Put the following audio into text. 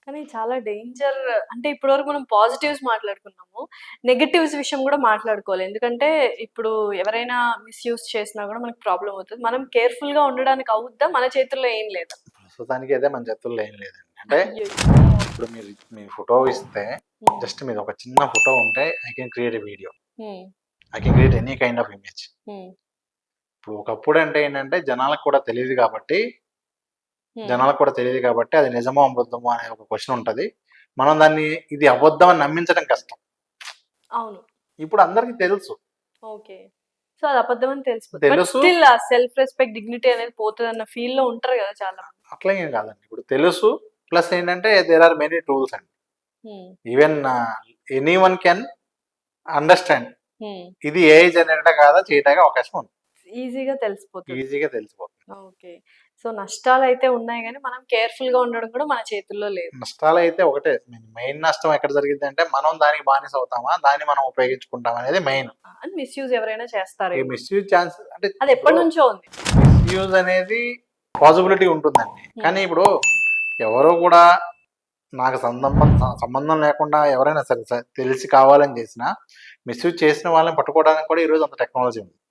కానీ చాలా డేంజర్. అంటే ఇప్పటివరకు మనం పాజిటివ్స్ మాట్లాడుకున్నాము. నెగెటివ్స్ విషయం గూడా మాట్లాడుకోవాలి. ఎందుకంటే ఇప్పుడు ఎవరైనా మిస్‌యూజ్ చేసినా గూడా మనకు ప్రాబ్లమ్ అవుతది. మనం కేర్‌ఫుల్‌గా ఉండడానికి అవుద్దా? మన చేతుల్లో ఏం లేదా? ప్రస్తుతానికి అయితే మన చేతుల్లో ఏం లేదండి. అంటే అయ్యయ్యో! ఇప్పుడు మీరు మీ ఫోటో ఇస్తే హ్మ్. జస్ట్ మీది ఒక చిన్న ఫోటో ఉంటే I can create a video. Hmm. I can create any kind of image. Hmm. ఇప్పుడు ఒకప్పుడు అంటే ఏంటంటే జనాలకు కూడా తెలీదు కాబట్టి హ్మ్. అది నిజమో అబద్ధమో అనే ఒక క్వెషన్ ఉంటది. మనం దాన్ని ఇది అబద్ధం అని నమ్మించడం కష్టం. అవును. ఇప్పుడు అందరికి తెలుసు. ఓకే. సో, అది అబద్ధం అని తెలిసిపోతుంది. బట్ తెలుసు స్టిల్ ఆ సెల్ఫ్ రెస్పెక్ట్, డిగ్నిటీ అనేది పోతదన్న ఫీల్‌లో ఉంటారు గదా! చాలా మంది. అట్లా ఏం కాదండి. ఇప్పుడు తెలుసు ప్లస్ ఏంటంటే దేర్ ఆర్ మెనీ టూల్స్ అండి. హ్మ్. Even anyone can understand. హ్మ్. ఇది ఏఐ జనరేటా కాదా చేయడానికి అవకాశం ఉంది. ఈజీగా తెలిసిపోతది. ఈజీగా తెలిసిపోతుంది. ఓకే. సో, నష్టాలైతే ఉన్నాయి గానీ, మనం కేర్‌ఫుల్‌గా ఉండడం కూడా మన చేతుల్లో లేదు. నష్టాలైతే ఒకటే మెయిన్ నష్టం ఎక్కడ జరిగిద్దంటే మనం దానికి బానిస అవుతామా? దాన్ని మనం ఉపయోగించుకుంటామా అనేది మెయిన్. అండ్ మిస్‌యూజ్ ఎవరైనా ఈ చేస్తారేమో. మిస్‌యూజ్ ఛాన్స్ అంటే అది ఇప్పుడు ఎప్పటినుంచో ఉంది. మిస్‌యూజ్ అనేది పాసిబిలిటీ ఉంటుందండి. కానీ హ్మ్. ఇప్పుడు ఎవరో కూడా నాకు సంబంధం లేకుండా ఎవరైనా సరే తెలిసి కావాలని చేసినా మిస్‌యూజ్ చేసిన వాళ్ళని పట్టుకోవడానికి కూడా ఈరోజు అంత టెక్నాలజీ ఉంది.